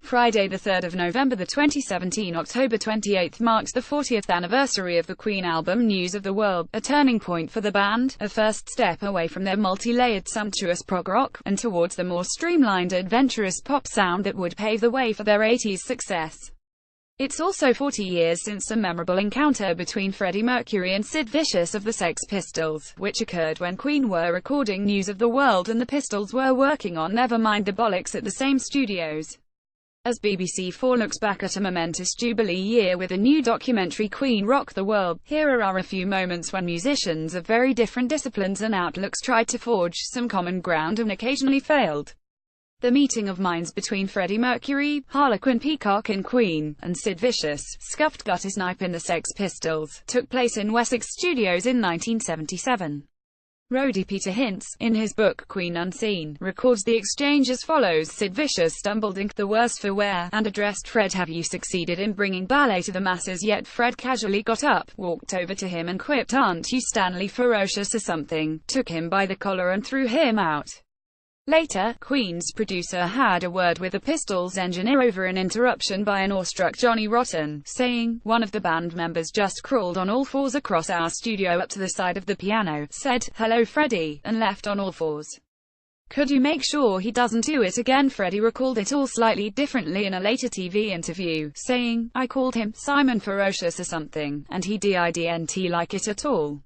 Friday, 3rd of November 2017. October 28 marks the 40th anniversary of the Queen album News of the World, a turning point for the band, a first step away from their multi-layered sumptuous prog rock, and towards the more streamlined adventurous pop sound that would pave the way for their 80s success. It's also 40 years since a memorable encounter between Freddie Mercury and Sid Vicious of the Sex Pistols, which occurred when Queen were recording News of the World and the Pistols were working on Nevermind the Bollocks at the same studios. As BBC4 looks back at a momentous Jubilee year with a new documentary Queen Rock the World, here are a few moments when musicians of very different disciplines and outlooks tried to forge some common ground and occasionally failed. The meeting of minds between Freddie Mercury, Harlequin Peacock in Queen, and Sid Vicious, scuffed guttersnipe in the Sex Pistols, took place in Wessex Studios in 1977. Roadie Peter Hintz, in his book Queen Unseen, records the exchange as follows: Sid Vicious stumbled in the worse for wear, and addressed Fred, "Have you succeeded in bringing ballet to the masses yet?" Fred casually got up, walked over to him and quipped, "Aren't you Stanley Ferocious or something?" took him by the collar and threw him out. Later, Queen's producer had a word with the Pistols' engineer over an interruption by an awestruck Johnny Rotten, saying, "One of the band members just crawled on all fours across our studio up to the side of the piano, said, 'Hello Freddie,' and left on all fours. Could you make sure he doesn't do it again?" Freddie recalled it all slightly differently in a later TV interview, saying, "I called him Simon Ferocious or something, and he didn't like it at all.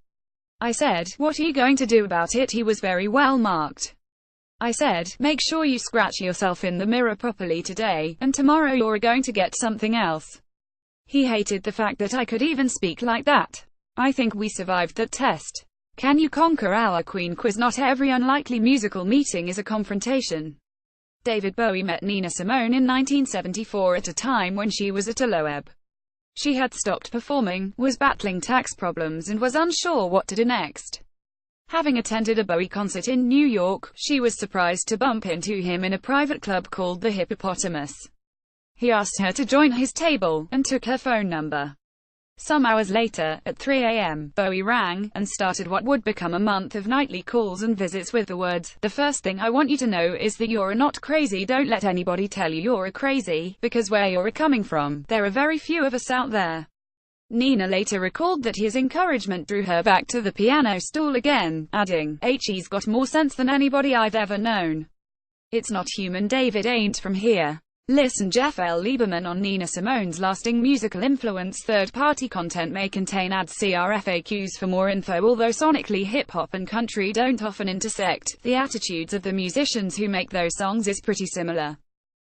I said, 'What are you going to do about it?' He was very well marked. I said, 'Make sure you scratch yourself in the mirror properly today, and tomorrow you're going to get something else.' He hated the fact that I could even speak like that. I think we survived that test. Can you conquer our Queen quiz? Not every unlikely musical meeting is a confrontation." David Bowie met Nina Simone in 1974 at a time when she was at a low ebb. She had stopped performing, was battling tax problems and was unsure what to do next. Having attended a Bowie concert in New York, she was surprised to bump into him in a private club called the Hippopotamus. He asked her to join his table, and took her phone number. Some hours later, at 3 a.m., Bowie rang, and started what would become a month of nightly calls and visits with the words, "The first thing I want you to know is that you're not crazy. Don't let anybody tell you you're crazy, because where you're coming from, there are very few of us out there." Nina later recalled that his encouragement drew her back to the piano stool again, adding, "He's got more sense than anybody I've ever known. It's not human. David ain't from here." Listen Jeff L. Lieberman on Nina Simone's lasting musical influence. Third-party content may contain ads. See our FAQs for more info. Although sonically hip-hop and country don't often intersect, the attitudes of the musicians who make those songs is pretty similar.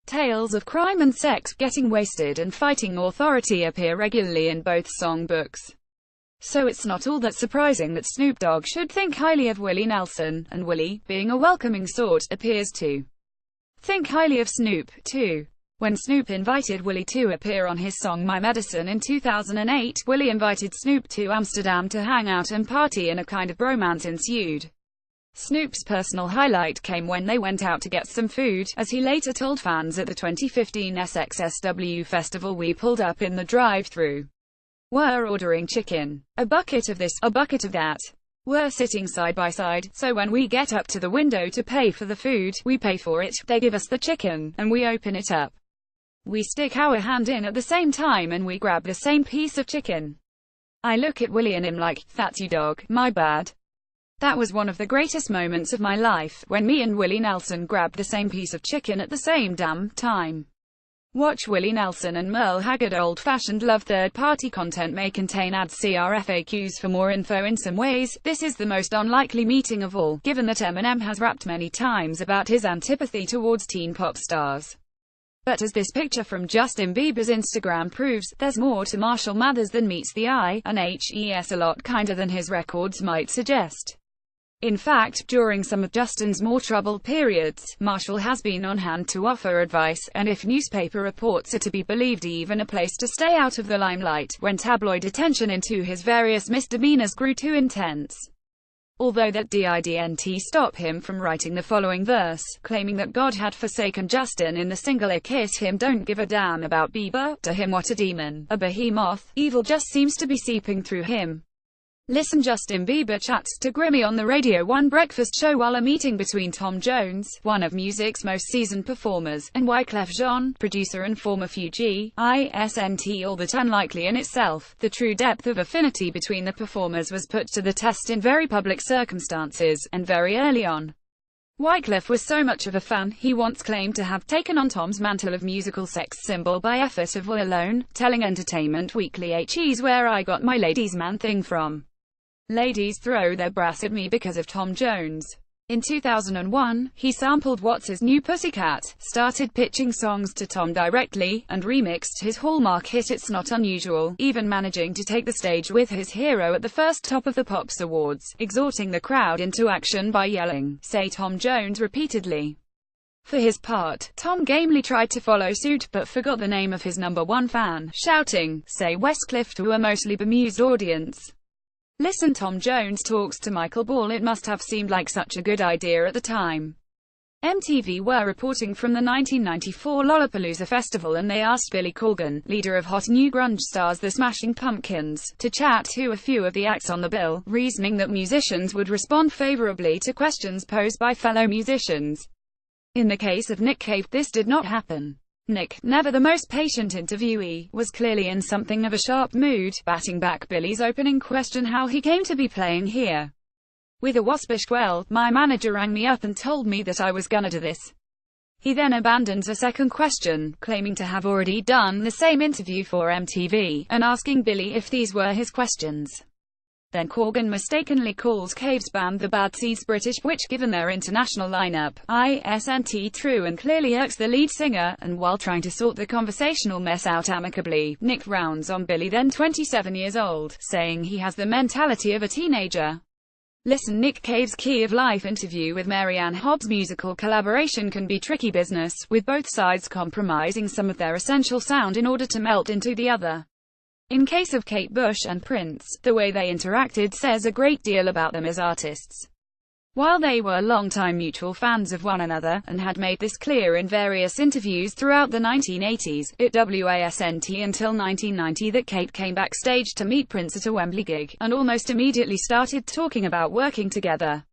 Tales of crime and sex, getting wasted and fighting authority appear regularly in both songbooks. So it's not all that surprising that Snoop Dogg should think highly of Willie Nelson, and Willie, being a welcoming sort, appears to think highly of Snoop, too. When Snoop invited Willie to appear on his song My Medicine in 2008, Willie invited Snoop to Amsterdam to hang out and party, and a kind of bromance ensued. Snoop's personal highlight came when they went out to get some food, as he later told fans at the 2015 SXSW festival. "We pulled up in the drive-thru. We're ordering chicken. A bucket of this, a bucket of that. We're sitting side by side, so when we get up to the window to pay for the food, we pay for it, they give us the chicken, and we open it up. We stick our hand in at the same time and we grab the same piece of chicken. I look at Willie and him like, 'That's you dog, my bad.' That was one of the greatest moments of my life, when me and Willie Nelson grabbed the same piece of chicken at the same damn time." Watch Willie Nelson and Merle Haggard. Old-fashioned love. Third-party content may contain ads. See our FAQs for more info. In some ways, this is the most unlikely meeting of all, given that Eminem has rapped many times about his antipathy towards teen pop stars. But as this picture from Justin Bieber's Instagram proves, there's more to Marshall Mathers than meets the eye, and he's a lot kinder than his records might suggest. In fact, during some of Justin's more troubled periods, Marshall has been on hand to offer advice, and if newspaper reports are to be believed, even a place to stay out of the limelight, when tabloid attention into his various misdemeanors grew too intense. Although that didn't stop him from writing the following verse, claiming that God had forsaken Justin in the single "I Kiss Him." Don't give a damn about Bieber, to him what a demon, a behemoth, evil just seems to be seeping through him. Listen, Justin Bieber chats to Grimmy on the Radio 1 breakfast show while a meeting between Tom Jones, one of music's most seasoned performers, and Wyclef Jean, producer and former Fuji, isn't all that unlikely in itself. The true depth of affinity between the performers was put to the test in very public circumstances, and very early on. Wyclef was so much of a fan, he once claimed to have taken on Tom's mantle of musical sex symbol by effort of will alone, telling Entertainment Weekly "He's where I got my ladies man thing from. Ladies throw their brass at me because of Tom Jones." In 2001, he sampled What's His New Pussycat, started pitching songs to Tom directly, and remixed his hallmark hit It's Not Unusual, even managing to take the stage with his hero at the first Top of the Pops Awards, exhorting the crowd into action by yelling, "Say Tom Jones" repeatedly. For his part, Tom gamely tried to follow suit, but forgot the name of his number one fan, shouting, "Say Westcliff" to a mostly bemused audience. Listen, Tom Jones talks to Michael Ball. It must have seemed like such a good idea at the time. MTV were reporting from the 1994 Lollapalooza festival, and they asked Billy Corgan, leader of hot new grunge stars the Smashing Pumpkins, to chat to a few of the acts on the bill, reasoning that musicians would respond favorably to questions posed by fellow musicians. In the case of Nick Cave, this did not happen. Nick, never the most patient interviewee, was clearly in something of a sharp mood, batting back Billy's opening question how he came to be playing here. With a waspish "Well, my manager rang me up and told me that I was gonna do this." He then abandons a second question, claiming to have already done the same interview for MTV, and asking Billy if these were his questions. Then Corgan mistakenly calls Cave's band the Bad Seeds British, which, given their international lineup, isn't true and clearly irks the lead singer, and while trying to sort the conversational mess out amicably, Nick rounds on Billy, then 27 years old, saying he has the mentality of a teenager. Listen, Nick Cave's Key of Life interview with Marianne Hobbs. Musical collaboration can be tricky business, with both sides compromising some of their essential sound in order to melt into the other. In case of Kate Bush and Prince, the way they interacted says a great deal about them as artists. While they were longtime mutual fans of one another, and had made this clear in various interviews throughout the 1980s, it wasn't until 1990 that Kate came backstage to meet Prince at a Wembley gig, and almost immediately started talking about working together.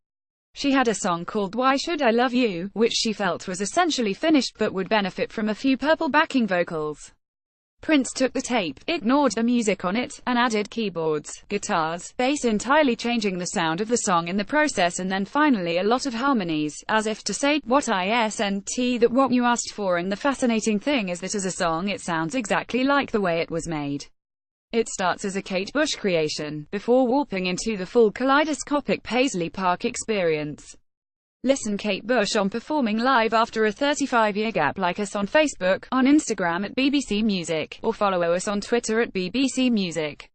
She had a song called Why Should I Love You, which she felt was essentially finished but would benefit from a few Purple backing vocals. Prince took the tape, ignored the music on it, and added keyboards, guitars, bass, entirely changing the sound of the song in the process, and then finally a lot of harmonies, as if to say, "What isn't that what you asked for?" And the fascinating thing is that as a song it sounds exactly like the way it was made. It starts as a Kate Bush creation, before warping into the full kaleidoscopic Paisley Park experience. Listen, Kate Bush on performing live after a 35-year gap. Like us on Facebook, on Instagram at BBC Music, or follow us on Twitter at BBC Music.